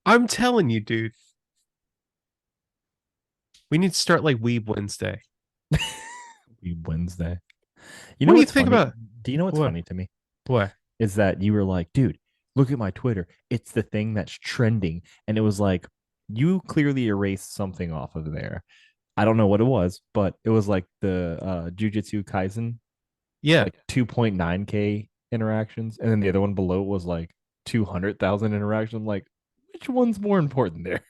I'm telling you, dude. We need to start like Weeb Wednesday. Wednesday. You What know do you what's think funny? about Do you know what's what? funny to me? What? Is that you were like, dude, look at my Twitter. It's the thing that's trending. And it was like, you clearly erased something off of there. I don't know what it was, but it was like the Jujutsu Kaisen, Yeah. like 2.9K interactions. And then the other one below was like 200,000 interactions. I'm like, which one's more important there?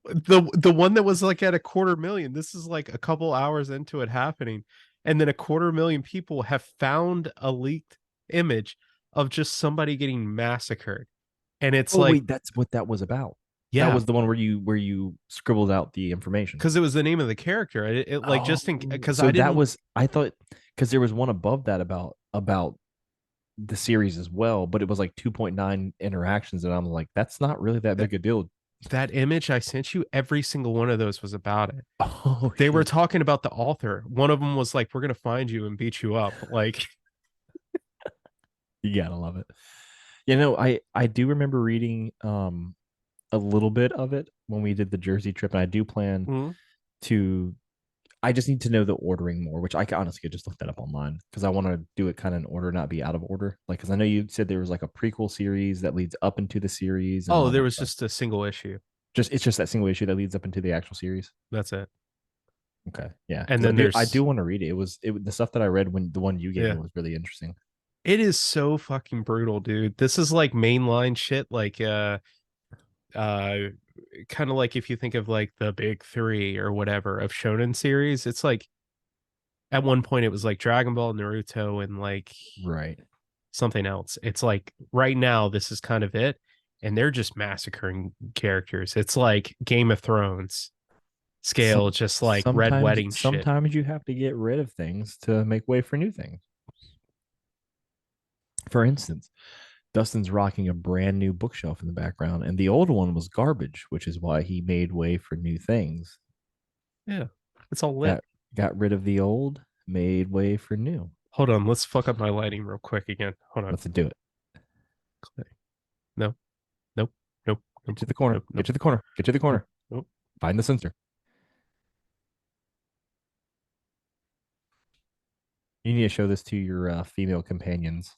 The one that was like at a quarter million. This is like a couple hours into it happening. And then a quarter million people have found a leaked image of just somebody getting massacred. And it's Oh, like, wait, that's what that was about. That yeah, was the one where you scribbled out the information. because it was the name of the character. It like Oh, just think because so I that didn't was I thought because there was one above that about the series as well, but it was like 2.9 interactions, and I'm like, that's not really that that big a deal. that image I sent you, every single one of those was about it. Oh They were shit. talking about the author. One of them was like, "We're gonna find you and beat you up." Like, You gotta love it. I do remember reading a little bit of it when we did the Jersey trip, and I do plan mm, to I just need to know the ordering more, which I can honestly could just look that up online because I want to do it kind of in order, not be out of order. Like, because I know you said there was like a prequel series that leads up into the series and oh, all there that was stuff. just a single issue. Just it's just that single issue that leads up into the actual series. That's it. Okay, yeah, And because then I do there's want to read it. It the stuff that I read when the one you gave me yeah, was really interesting. it is so fucking brutal, dude. This is like mainline shit, like uh, kind of like if you think of like the big three or whatever of shonen series. It's like at one point it was like Dragon Ball, Naruto, and like Right. something else. It's like right now this is kind of it, and they're just massacring characters. It's like Game of Thrones Some scale, just like Red sometimes Wedding shit. sometimes you have to get rid of things to make way for new things. For instance, Dustin's rocking a brand new bookshelf in the background, and the old one was garbage, which is why he made way for new things. Yeah, it's all lit. Got got rid of the old, made way for new. Hold on, let's fuck up my lighting real quick again. Hold on. Let's do it. No, nope, nope, Get nope, to the corner. nope, Get nope, to the corner. Get to the nope, corner. nope. Find the sensor. You need to show this to your female companions.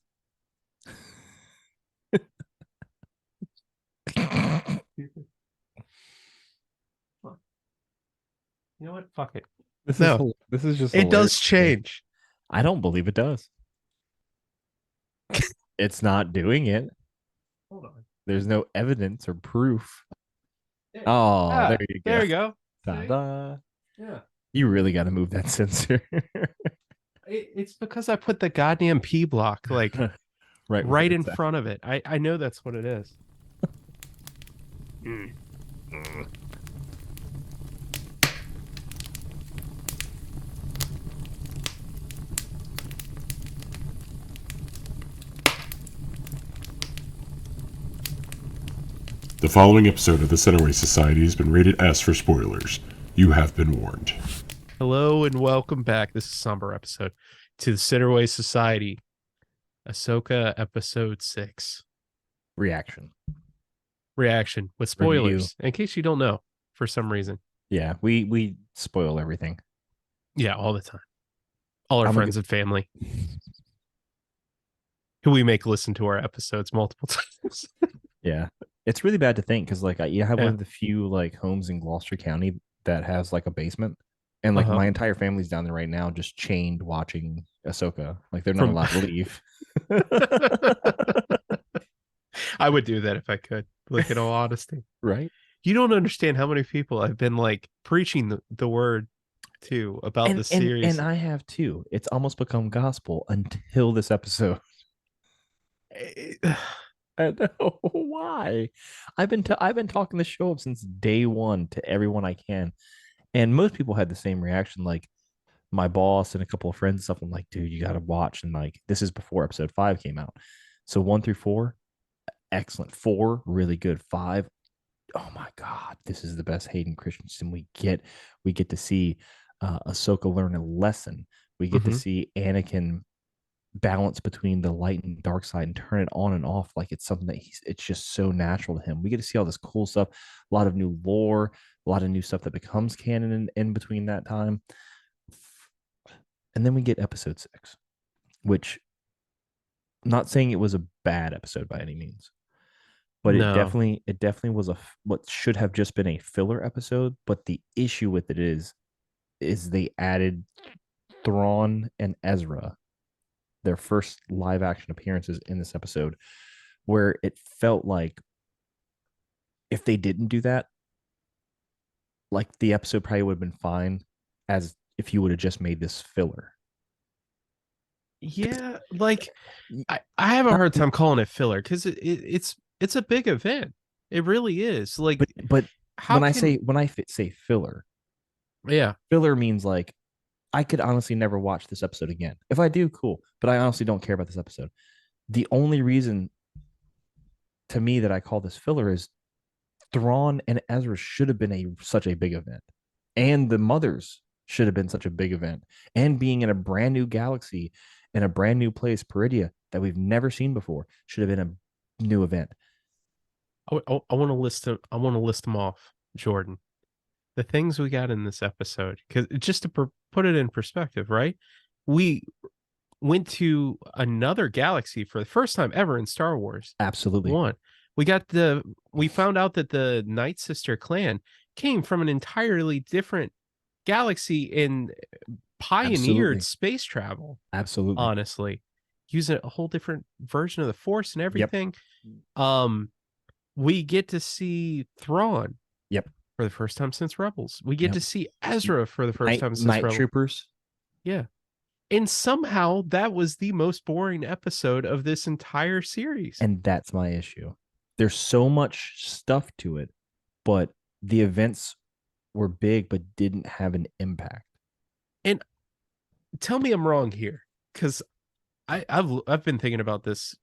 You know what? Fuck it. This is No, this is just it hilarious does to me. change. I don't believe it does. It's not doing it. Hold on. There's no evidence or proof. Oh, there Ah, you go. there you go. See? Ta-da. Yeah. You really got to move that sensor It's because I put the goddamn P block like right where right in it's at. front of it. I know that's what it is. Mm. The following episode of the Centerway Society has been rated S for spoilers. You have been warned. Hello and welcome back. This is a somber episode to the Centerway Society, Ahsoka episode 6 Reaction. reaction with Review. spoilers. In case you don't know, for some reason, Yeah, we spoil everything. yeah, all the time. All our I'm a good friends and family who we make listen to our episodes multiple times. yeah. It's really bad to think because like you have one Yeah. of the few like homes in Gloucester County that has like a basement. And Uh like huh. my entire family's down there right now just chained watching Ahsoka. Like they're not From allowed to leave. I would do that if I could. Like in all honesty, Right? you don't understand how many people I've been like preaching the word to about And this and series. and I have too. It's almost become gospel until this episode. I know why. I've been talking the show up since day one to everyone I can, and most people had the same reaction. Like my boss and a couple of friends and stuff. I'm like, dude, you got to watch. And like, this is before episode 5 came out. So 1 through 4, excellent. 4, really good. 5, oh my god, this is the best Hayden Christensen we get. We get to see Ahsoka learn a lesson. We get to Mhm. see Anakin balance between the light and dark side and turn it on and off like it's something that it's just so natural to him. We get to see all this cool stuff, a lot of new lore, a lot of new stuff that becomes canon in between that time. And then we get episode 6, which I'm not saying it was a bad episode by any means, but No. it definitely was what should have just been a filler episode. But the issue with it is they added Thrawn and Ezra, their first live action appearances in this episode, where it felt like if they didn't do that, like the episode probably would have been fine as if you would have just made this filler. Yeah, like I have a hard time calling it filler because it's a big event. It really is. Like, but how when can I say filler, yeah, filler means like I could honestly never watch this episode again. If I do, cool. But I honestly don't care about this episode. The only reason to me that I call this filler is Thrawn and Ezra should have been such a big event. And the mothers should have been such a big event. And being in a brand new galaxy in a brand new place, Peridia, that we've never seen before, should have been a new event. I want to list them. I want to list them off, Jordan. The things we got in this episode, because just to put it in perspective, right? We went to another galaxy for the first time ever in Star Wars. Absolutely. We found out that the Night Sister clan came from an entirely different galaxy and pioneered space travel. Absolutely. Honestly, using a whole different version of the Force and everything. Yep. We get to see Thrawn. Yep. For the first time since Rebels. We get to see Ezra for the first time since Night Rebels. Troopers. Yeah. And somehow that was the most boring episode of this entire series. And that's my issue. There's so much stuff to it, but the events were big but didn't have an impact. And tell me I'm wrong here, because I've been thinking about this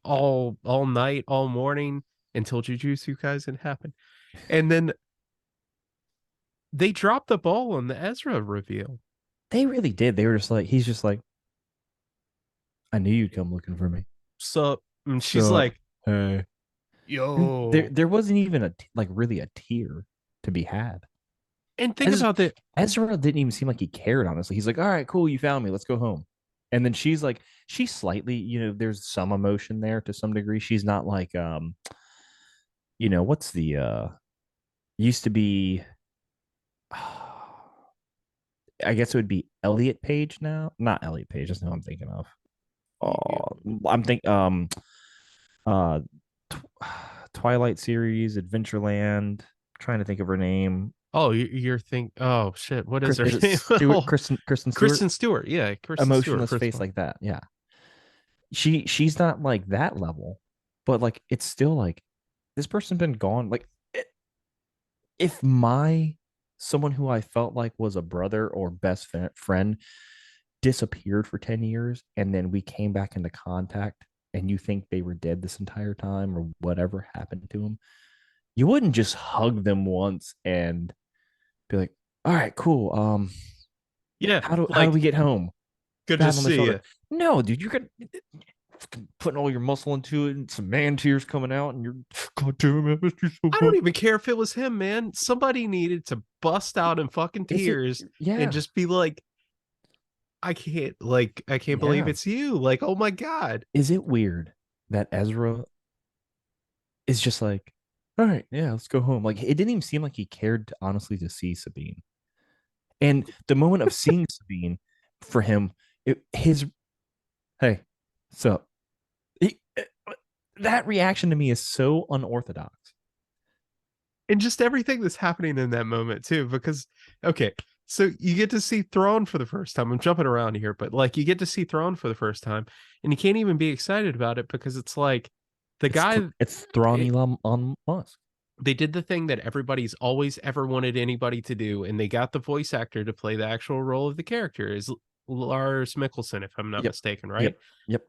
all night, all morning until Jujutsu Kaisen happened. And then they dropped the ball on the Ezra reveal. They really did. They were just like, he's just like, I knew you'd come looking for me. So she's like, hey, yo. There wasn't even really a tear to be had. And think about that. Ezra didn't even seem like he cared, honestly. He's like, all right, cool, you found me. Let's go home. And then she's like, she's slightly, there's some emotion there to some degree. She's not like, what's the used to be I guess it would be Elliot Page now. Not Elliot Page, that's who I'm thinking of. I'm thinking Twilight series, Adventureland. Trying to think of her name. Oh, you're thinking. Oh shit! What is her name? Kristen Stewart. Kristen Stewart. Yeah, Kristen emotionless Stewart, face like that. Yeah, she's not like that level, but like it's still like this person's been gone. Like if someone who I felt like was a brother or best friend disappeared for 10 years and then we came back into contact and you think they were dead this entire time or whatever happened to them, you wouldn't just hug them once and be like, all right, cool. Yeah. How do we get home? Good to see you. No, dude, you're gonna putting all your muscle into it and some man tears coming out and you're, God damn it, I don't even care if it was him, man. Somebody needed to bust out in fucking tears and just be like, I can't believe it's you. Like, oh my God. Is it weird that Ezra is just like, all right, yeah, let's go home. Like, it didn't even seem like he cared honestly to see Sabine. And the moment of seeing Sabine for him, hey, so that reaction to me is so unorthodox. And just everything that's happening in that moment too, because okay, so you get to see Thrawn for the first time. I'm jumping around here, but like you get to see Thrawn for the first time, and you can't even be excited about it because it's like it's Thrawn Elon Musk. They did the thing that everybody's always ever wanted anybody to do, and they got the voice actor to play the actual role of the character, is Lars Mikkelsen, if I'm not mistaken, right? Yep.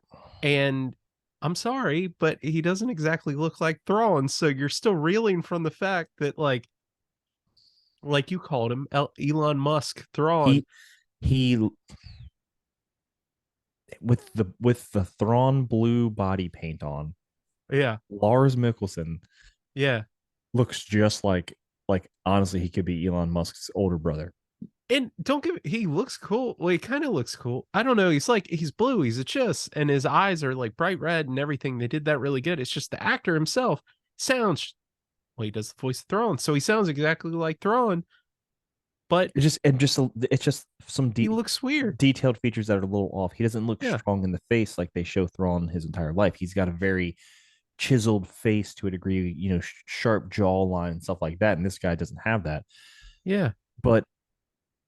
And I'm sorry, but he doesn't exactly look like Thrawn, so you're still reeling from the fact that like you called him Elon Musk Thrawn. He with the Thrawn blue body paint on, Yeah. Lars Mikkelsen Yeah. looks just like honestly, he could be Elon Musk's older brother. And don't give he looks cool. Well, he kind of looks cool. I don't know. He's blue. He's a chiss, and his eyes are like bright red and everything. They did that really good. It's just the actor himself sounds well, he does the voice of Thrawn, so he sounds exactly like Thrawn, but It's just some he looks weird. detailed features that are a little off. He doesn't look Yeah. strong in the face like they show Thrawn his entire life. He's got a very chiseled face to a degree, sharp jawline and stuff like that. And this guy doesn't have that. Yeah. But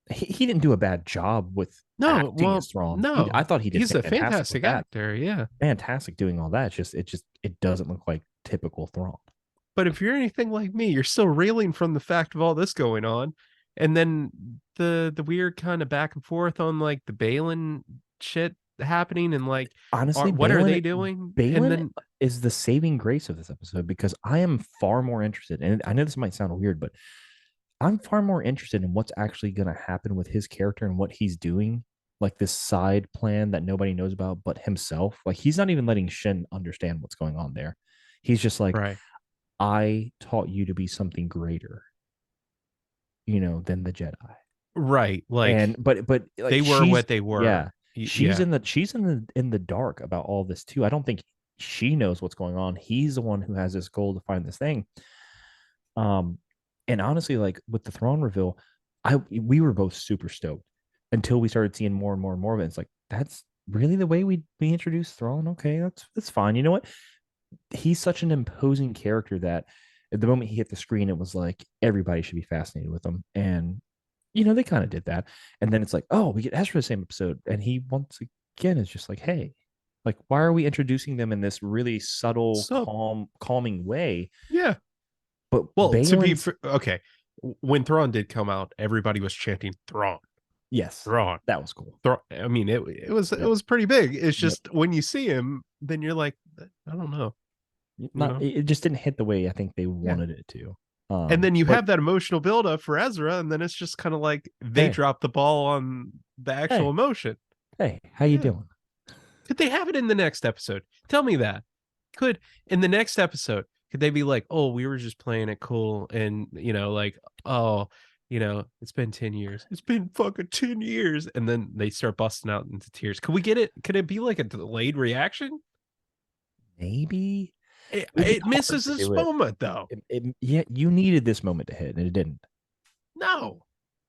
he didn't do a bad job with No, acting well, as Thrawn. no. I thought he did He's a fantastic with fantastic that. actor, yeah. Fantastic doing all that. It doesn't look like typical Thrawn. But if you're anything like me, you're still reeling from the fact of all this going on. And then the weird kind of back and forth on like the Balin shit happening and like Honestly, what are they doing? Balin And then is the saving grace of this episode because I am far more interested, and I know this might sound weird, but I'm far more interested in what's actually going to happen with his character and what he's doing, like this side plan that nobody knows about but himself. Like he's not even letting Shin understand what's going on there. He's just like, right. I taught you to be something greater, than the Jedi. Right. Like And but like they were what they were. Yeah, she's Yeah. in the dark about all this too. I don't think she knows what's going on. He's the one who has this goal to find this thing. And honestly, like with the Thrawn reveal, we were both super stoked until we started seeing more and more and more of it. It's like that's really the way we introduced Thrawn. Okay, that's fine. You know what? He's such an imposing character that at the moment he hit the screen, it was like everybody should be fascinated with him. And they kind of did that. And then it's like, oh, we get Ezra the same episode, and he once again is just like, hey, like why are we introducing them in this really subtle, calming way? Yeah. But well, Balin's, okay, when Thrawn did come out, everybody was chanting Thrawn. Yes, Thrawn. That was cool. I mean, it was pretty big. It's just when you see him, then you're like, I don't know. It just didn't hit the way I think they wanted it to. And then you have that emotional buildup for Ezra, and then it's just kind of like they dropped the ball on the actual emotion. Hey, how you doing? Could they have it in the next episode? Tell me that. Could in the next episode, could they be like, oh, we were just playing it cool, and like, oh, it's been 10 years. It's been fucking 10 years. And then they start busting out into tears. Could we get it? Could it be like a delayed reaction? Maybe. It misses this moment, though. Yeah, you needed this moment to hit, and it didn't. No.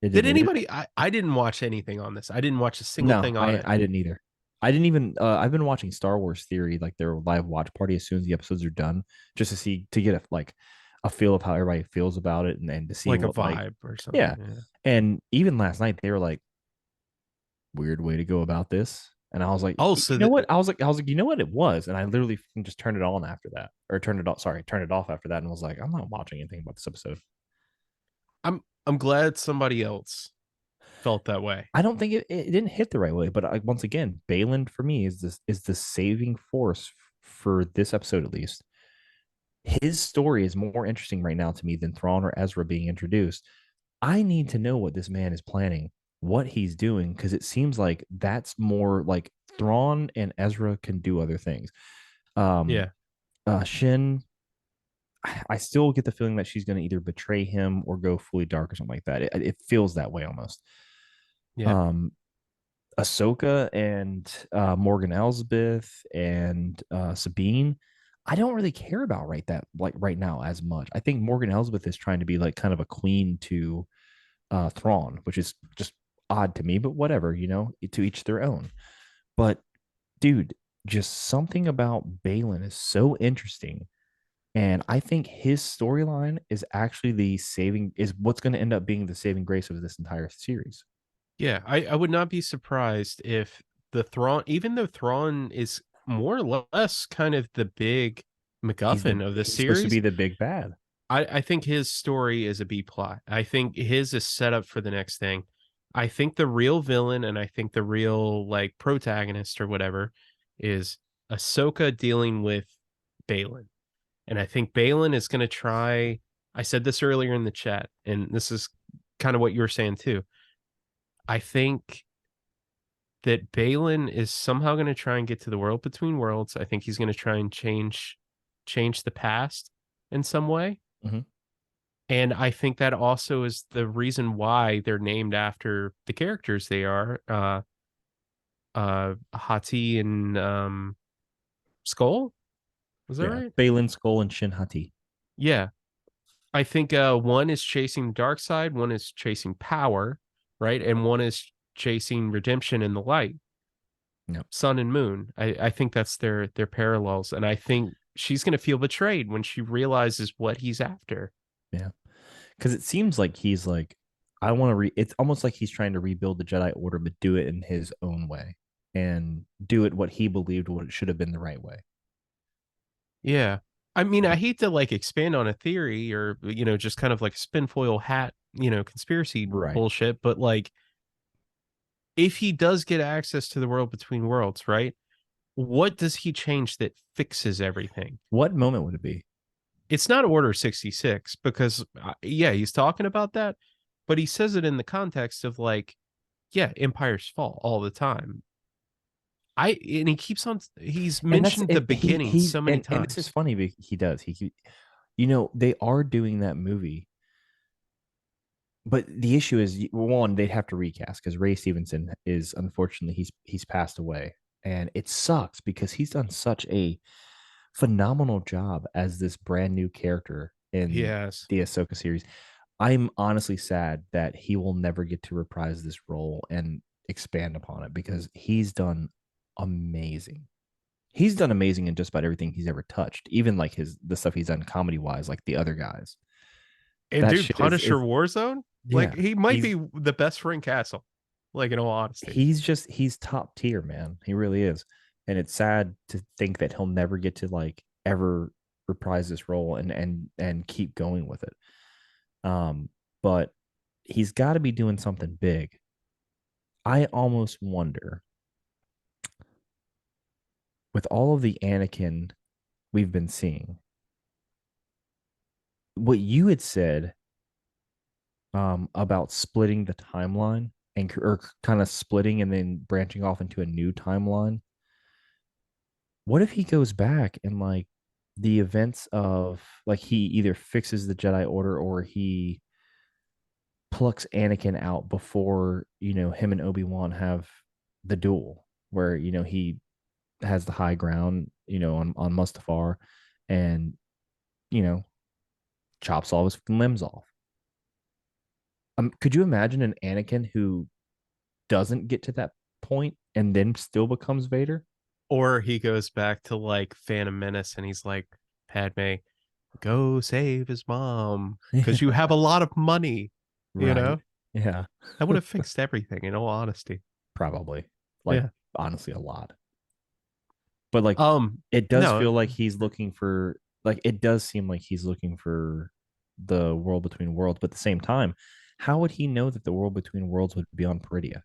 Did anybody? I didn't watch anything on this. I didn't watch a single thing on it. I didn't either. I didn't even. I've been watching Star Wars Theory, like their live watch party, as soon as the episodes are done, just to get a feel of how everybody feels about it, and to see like a vibe or something. Yeah. And even last night they were like, weird way to go about this. And I was like, oh, so you know what? I was like, you know what it was? And I literally just turned it on after that, or turned it off after that, and was like, I'm not watching anything about this episode. I'm glad somebody else felt that way. I don't think it didn't hit the right way, but once again, Balin for me is the saving force for this episode at least. His story is more interesting right now to me than Thrawn or Ezra being introduced. I need to know what this man is planning, what he's doing, because it seems like that's more like Thrawn and Ezra can do other things. Shin, I still get the feeling that she's going to either betray him or go fully dark or something like that. It feels that way almost. Yeah. Ahsoka and Morgan Elsbeth and Sabine, I don't really care about right now as much. I think Morgan Elsbeth is trying to be like kind of a queen to Thrawn, which is just odd to me, but whatever, to each their own. But dude, just something about Balin is so interesting. And I think his storyline is actually what's going to end up being the saving grace of this entire series. Yeah, I would not be surprised if the Thrawn, even though Thrawn is more or less kind of the big MacGuffin of the series, supposed to be the big bad. I think his story is a B plot. I think his is set up for the next thing. I think the real villain, and I think the real like protagonist or whatever, is Ahsoka dealing with Balin. And I think Balin is going to try. I said this earlier in the chat, and this is kind of what you were saying too. I think that Balin is somehow going to try and get to the world between worlds. I think he's going to try and change the past in some way. Mhm. And I think that also is the reason why they're named after the characters they are. Hati and Skull. Was that Yeah, right? Balin, Skull, and Shin Hati. Yeah. I think one is chasing the dark side, one is chasing power, right? And one is chasing redemption in the light. Yep. Sun and moon. I think that's their parallels. And I think she's gonna feel betrayed when she realizes what he's after. Yeah, because it seems like he's like, I want to It's almost like he's trying to rebuild the Jedi Order, but do it in his own way and do it what he believed what it should have been the right way. Yeah. I mean, I hate to like expand on a theory or just kind of like spinfoil hat, conspiracy Right. bullshit, but like if he does get access to the world between worlds, right? What does he change that fixes everything? What moment would it be? It's not Order 66 because yeah, he's talking about that, but he says it in the context of like, yeah, empires fall all the time. And he keeps on he's And that's mentioned the it. Beginning so many And this is times. funny. He does. They are doing that movie, but the issue is one, they'd have to recast because Ray Stevenson is unfortunately he's passed away, and it sucks because he's done such a phenomenal job as this brand new character in Yes. the Ahsoka series. I'm honestly sad that he will never get to reprise this role and expand upon it because he's done amazing. He's done amazing in just about everything he's ever touched, even like the stuff he's done comedy wise, like the other guys. And That dude, shit Punisher is Warzone, yeah. like he might He's be the best Frank Castle. Like in all honesty. he's top tier, man. He really is. And it's sad to think that he'll never get to like ever reprise this role and keep going with it. But he's got to be doing something big. I almost wonder, with all of the Anakin we've been seeing, what you had said about splitting the timeline and or kind of splitting and then branching off into a new timeline. What if he goes back and like the events of like he either fixes the Jedi Order or he plucks Anakin out before, him and Obi-Wan have the duel where, he has the high ground, on Mustafar and, you know, chops all his limbs off. Could you imagine an Anakin who doesn't get to that point and then still becomes Vader? Or he goes back to like Phantom Menace and he's like, Padme, go save his mom because you have a lot of money, you Right. know? Yeah. That would have fixed everything in all honesty. Probably. Like, Yeah. honestly, a lot. But like, Um, it does no, feel like he's looking for, like, it does seem like he's looking for the world between worlds. But at the same time, how would he know that the world between worlds would be on Peridia?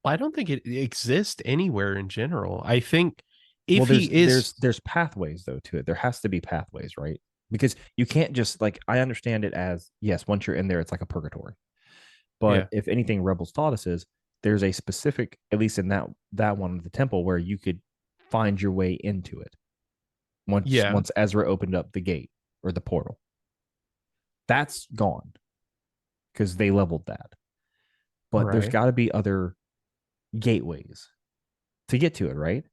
I don't think it exists anywhere in general. I think Well, if he is, there's pathways though to it. There has to be pathways, right? Because you can't just like, I understand it as, yes, once you're in there, it's like a purgatory. But yeah, if anything Rebels taught us is there's a specific, at least in that one of the temple, where you could find your way into it yeah, once Ezra opened up the gate or the portal. That's gone because they leveled that. But there's right. got to be other gateways to get to it, right?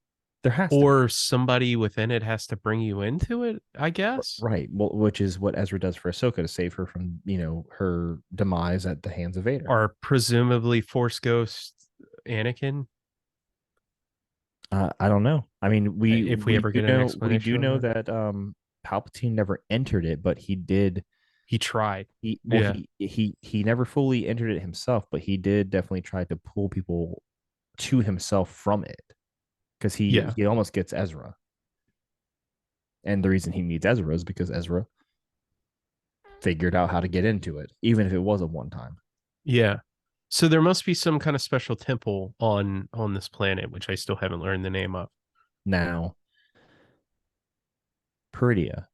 There has to be. Or somebody within it has to bring you into it, I guess. Right. Well, which is what Ezra does for Ahsoka to save her from, her demise at the hands of Vader. Or presumably Force Ghost Anakin, I don't know. I mean, if we ever get an we do explanation on know that. that Palpatine never entered it, but he did. He tried. He well, Yeah, he never fully entered it himself, but he did definitely try to pull people to himself from it because yeah, he almost gets Ezra, and the reason he needs Ezra is because Ezra figured out how to get into it, even if it was a one time. yeah. So there must be some kind of special temple on this planet, which I still haven't learned the name of. Now, Peridia,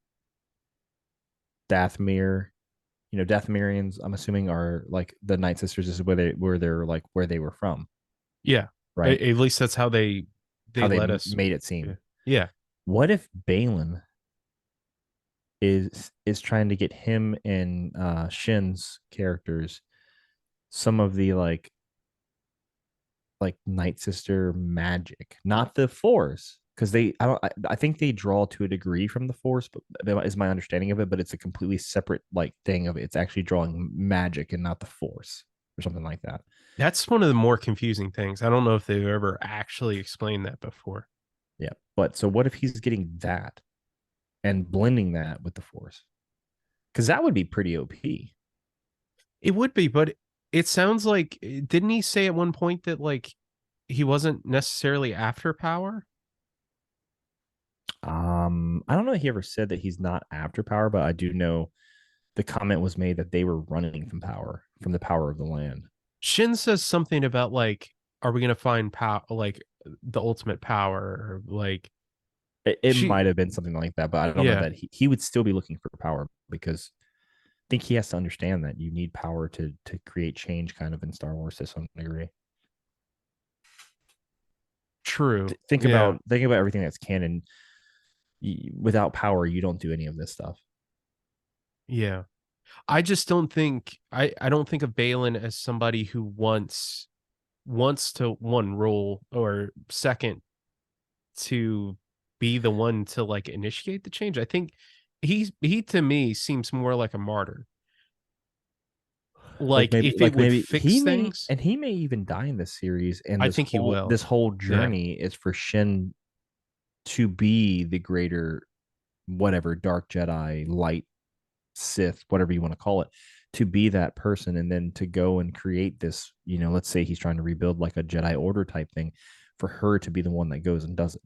Dathomir, Dathomirians, I'm assuming are like the Night Sisters is where they're like where they were from. Yeah. right? At least that's how they How they let us. made it Yeah. seem. Yeah. What if Balin is trying to get him and Shin's characters some of the like Night Sister magic, not the Force, because I think they draw to a degree from the Force, but that is my understanding of it. But it's a completely separate like thing of it. It's actually drawing magic and not the Force or something like that. That's one of the more confusing things. I don't know if they've ever actually explained that before. Yeah, but so what if he's getting that and blending that with the Force? Because that would be pretty OP. It would be, but it sounds like didn't he say at one point that like he wasn't necessarily after power? I don't know if he ever said that he's not after power, but I do know the comment was made that they were running from the power of the land. Shin says something about like, are we gonna find power like the ultimate power or like It she might have been something like that, but I don't know yeah, that he would still be looking for power because I think he has to understand that you need power to create change kind of in Star Wars to some degree. true. Think Yeah. about everything that's canon. Without power, you don't do any of this stuff. Yeah. I just don't think I don't think of Balin as somebody who wants to one rule or second to be the one to like initiate the change. I think he to me seems more like a martyr. Like if it Like would maybe fix things, he may even die in this series, and I think he will. this whole Yeah. journey is for Shin to be the greater whatever dark Jedi, light Sith, whatever you want to call it, to be that person and then to go and create this, let's say he's trying to rebuild like a Jedi Order type thing, for her to be the one that goes and does it.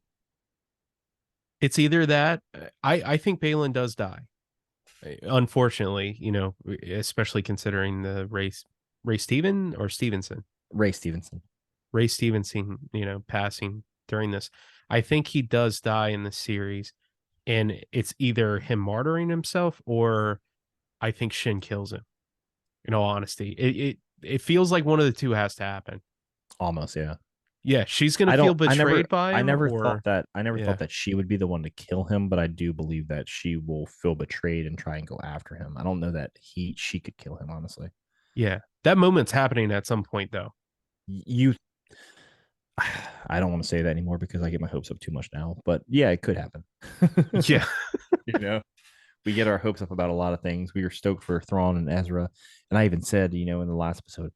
It's either that I think Balin does die. Unfortunately, especially considering the Ray Steven or Stevenson. Ray Stevenson. Ray Stevenson, passing during this. I think he does die in the series, and it's either him martyring himself or I think Shin kills him. In all honesty, it feels like one of the two has to happen. Almost, yeah. Yeah, she's gonna feel betrayed by him, or I never thought yeah, that she would be the one to kill him, but I do believe that she will feel betrayed and try and go after him. I don't know that she could kill him, honestly. yeah. That moment's happening at some point, though. You I don't want to say that anymore because I get my hopes up too much now, but yeah, it could happen. Yeah, you know, we get our hopes up about a lot of things. We were stoked for Thrawn and Ezra, and I even said, in the last episode,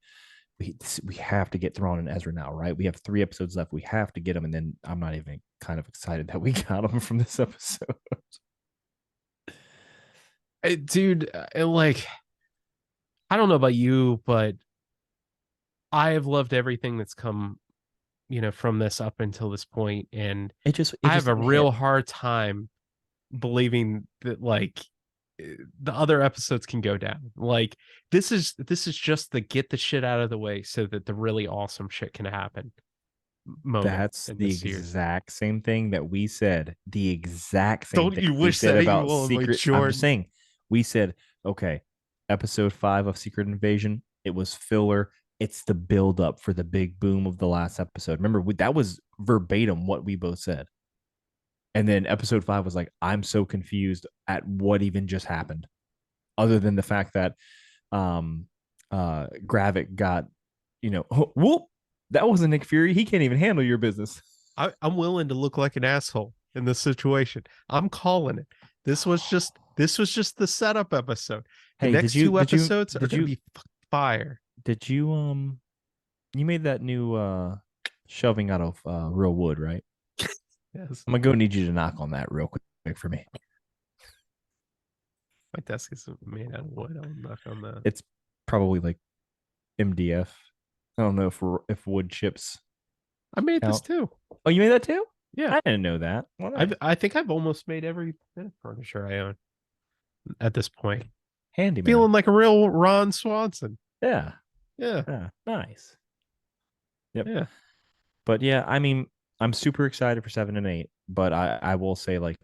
we have to get Thrawn and Ezra now, right? We have 3 episodes left. We have to get them, and then I'm not even kind of excited that we got them from this episode. dude. Like, I don't know about you, but I have loved everything that's come, from this up until this point, and It I have just a didn't hit. real hard time believing that like the other episodes can go down. Like this is just the get the shit out of the way so that the really awesome shit can happen moment That's in the this series. exact same thing that we said. The exact same Don't thing you we wish said that about evil in my Secret. I'm just Jordan? saying, we said, okay, episode 5 of Secret Invasion, it was filler. It's the build up for the big boom of the last episode. Remember, that was verbatim what we both said. And then episode 5 was like, I'm so confused at what even just happened, other than the fact that Gravik got, whoop, that wasn't Nick Fury. He can't even handle your business. I'm willing to look like an asshole in this situation. I'm calling it. This was just the setup episode. The Hey, next two episodes are gonna be fire. did you made that new shelving out of real wood, right? Yes, I'm gonna go need you to knock on that real quick for me. my desk is made out of wood. I'll knock on that. It's probably like MDF. I don't know if wood chips I made this count. too. Oh, you made that too? Yeah, I didn't know that. Well, nice. I think I've almost made every bit of furniture I own at this point. Handyman. Feeling like a real Ron Swanson. Yeah. Yeah, Yeah. Nice. Yep. yeah. But yeah, I mean, I'm super excited for 7 and 8. But I will say, like,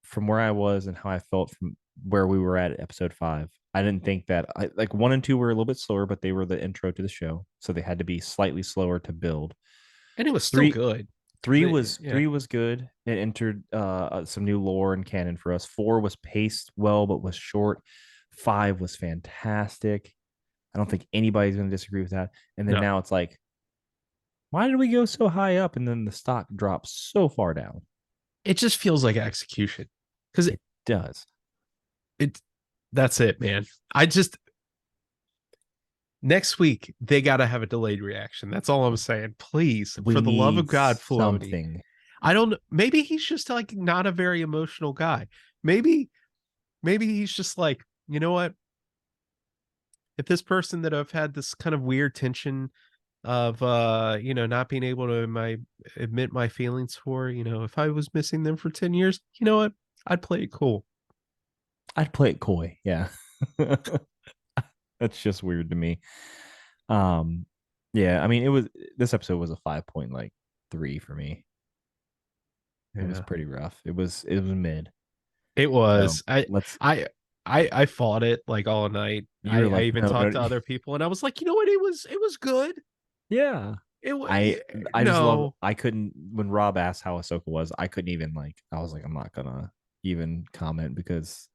from where I was and how I felt from where we were at episode 5. I didn't think that like 1 and 2 were a little bit slower, but they were the intro to the show, so they had to be slightly slower to build. And it was still 3 good. 3 was Yeah. 3 was good. It entered some new lore and canon for us. 4 was paced well but was short. 5 was fantastic. I don't think anybody's going to disagree with that. And then No. now it's like, why did we go so high up and then the stock drops so far down? It just feels like execution. Because It does. that's it, man. Next week they gotta have a delayed reaction. That's all I'm saying. Please, We for the love of need God, Filoni. something. I don't know. Maybe he's just like not a very emotional guy. Maybe he's just like, you know what? If this person that I've had this kind of weird tension of not being able to admit my feelings for, if I was missing them for 10 years, you know what? I'd play it cool. I'd play it coy. Yeah. That's just weird to me. Yeah, I mean, this episode was a 5.3 for me. It was pretty rough. It was mid. It was. So I fought it like all night. I even talked to no. other people, and I was like, you know what? It was good. Yeah. It was. I just love. I couldn't when Rob asked how Ahsoka was. I couldn't even I was like, I'm not gonna even comment because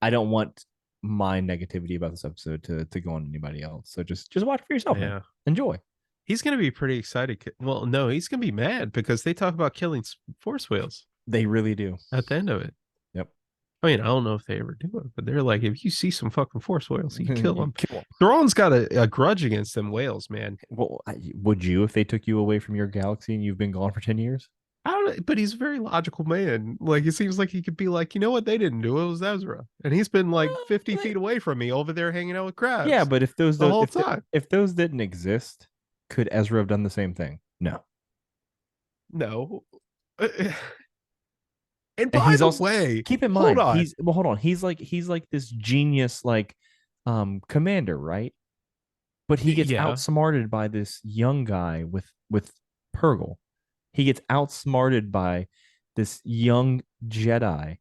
I don't want my negativity about this episode to go on anybody else. So just watch for yourself. Yeah. Man. Enjoy. He's gonna be pretty excited. Well, no, he's gonna be mad because they talk about killing force whales. They really do at the end of it. Yep. I mean, I don't know if they ever do it, but they're like, if you see some fucking force whales, you kill them. Thrawn's got a grudge against them whales, man. Well, would you if they took you away from your galaxy and you've been gone for 10 years? I don't. But he's a very logical man. Like, it seems like he could be like, you know what? They didn't do it. It was Ezra, and he's been like 50 feet away from me over there hanging out with crabs. Yeah, but if those whole time, if those didn't exist, could Ezra have done the same thing? No. And by the way, keep in mind, hold on. He's like this genius, commander, right? But he gets outsmarted by this young guy with Purgle. He gets outsmarted by this young Jedi.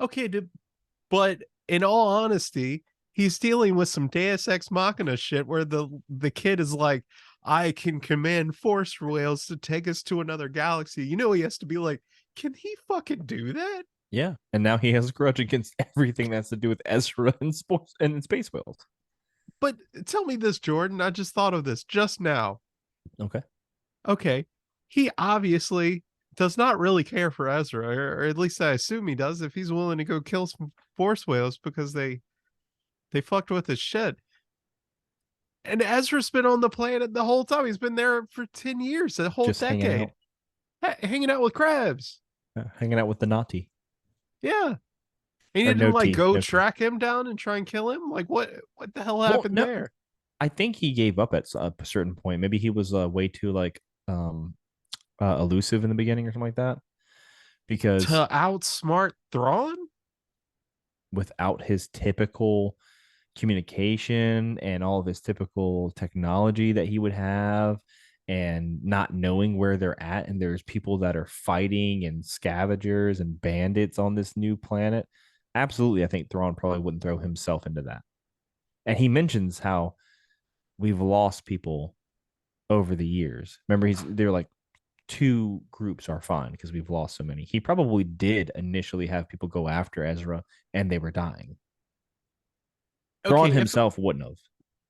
Okay, but in all honesty, he's dealing with some Deus Ex Machina shit where the kid is like, I can command force whales to take us to another galaxy. You know, he has to be like, can he fucking do that? Yeah. And now he has a grudge against everything that has to do with Ezra and sports and space whales. But tell me this, Jordan. I just thought of this just now. Okay. He obviously does not really care for Ezra, or at least I assume he does if he's willing to go kill some force whales because they fucked with his shit. And Ezra's been on the planet the whole time. He's been there for 10 years, a whole decade. Hanging out with crabs. Hanging out with the Nati. Yeah. And he didn't go track him down and try and kill him? Like, what the hell happened there? I think he gave up at a certain point. Maybe he was way too elusive in the beginning or something like that. Because to outsmart Thrawn? Without his typical communication and all of his typical technology that he would have, and not knowing where they're at, and there's people that are fighting and scavengers and bandits on this new planet. Absolutely, I think Thrawn probably wouldn't throw himself into that. And he mentions how we've lost people over the years. Remember, they're like, 2 groups are fine because we've lost so many. He probably did initially have people go after Ezra and they were dying. Thrawn himself wouldn't have.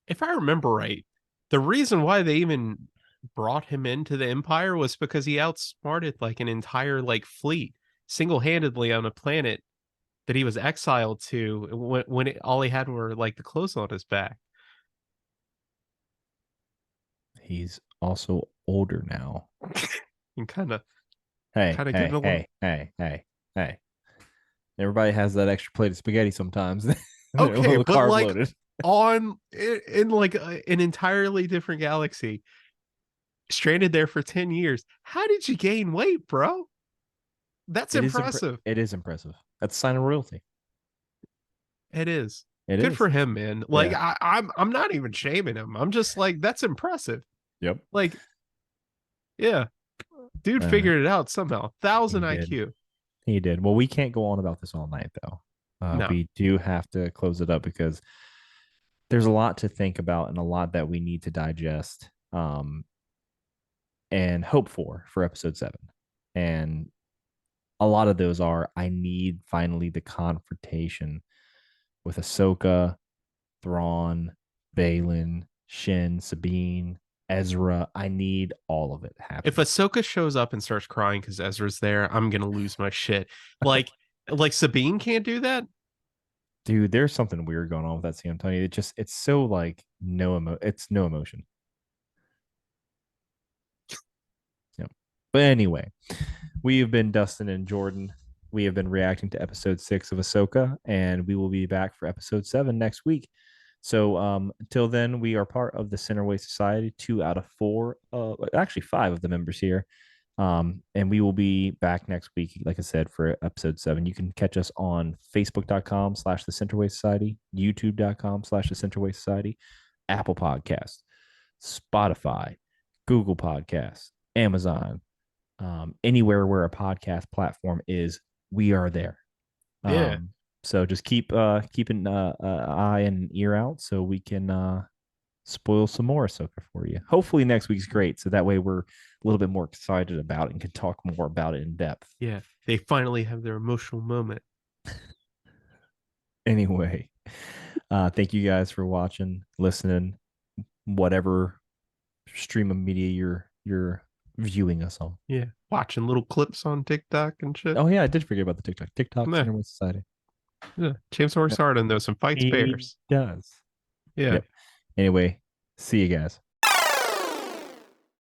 If I remember right, the reason why they even brought him into the Empire was because he outsmarted an entire fleet single-handedly on a planet that he was exiled to when all he had were the clothes on his back. He's also older now. And kind of hey. Everybody has that extra plate of spaghetti sometimes. Okay, but in an entirely different galaxy, stranded there for 10 years. How did you gain weight, bro? That's impressive. It is impressive. That's a sign of royalty. It is. Good for him, man. I'm not even shaming him. I'm just that's impressive. Yep. Yeah. Dude figured it out somehow. 1,000 IQ. He did. Well, we can't go on about this all night, though. No. We do have to close it up because there's a lot to think about and a lot that we need to digest and hope for episode 7. And a lot of those are I need finally the confrontation with Ahsoka, Thrawn, Balin, Shin, Sabine, Ezra. I need all of it If happening. Ahsoka shows up and starts crying because Ezra's there, I'm gonna lose my shit. Like Sabine can't do that. Dude, there's something weird going on with that scene. I'm telling you, it's so like it's no emotion. Yeah. But anyway, we have been Dustin and Jordan. We have been reacting to episode 6 of Ahsoka, and we will be back for episode 7 next week. So until then, we are part of the Centerway Society. 2 out of 4, actually 5 of the members here. And we will be back next week, like I said, for episode 7. You can catch us on Facebook.com/the Centerway Society, YouTube.com/the Centerway Society, Apple Podcasts, Spotify, Google Podcasts, Amazon, anywhere where a podcast platform is, we are there. Yeah. So just keep keeping eye and ear out so we can spoil some more Ahsoka for you. Hopefully next week's great, so that way we're a little bit more excited about it and can talk more about it in depth. Yeah. They finally have their emotional moment. Anyway, thank you guys for watching, listening, whatever stream of media you're viewing us on. Yeah. Watching little clips on TikTok and shit. Oh yeah, I did forget about the TikTok Yeah. Centerway Society. Yeah. James Morris Hardin, though, some fights He bears. does. Yeah. Yep. Anyway, see you guys.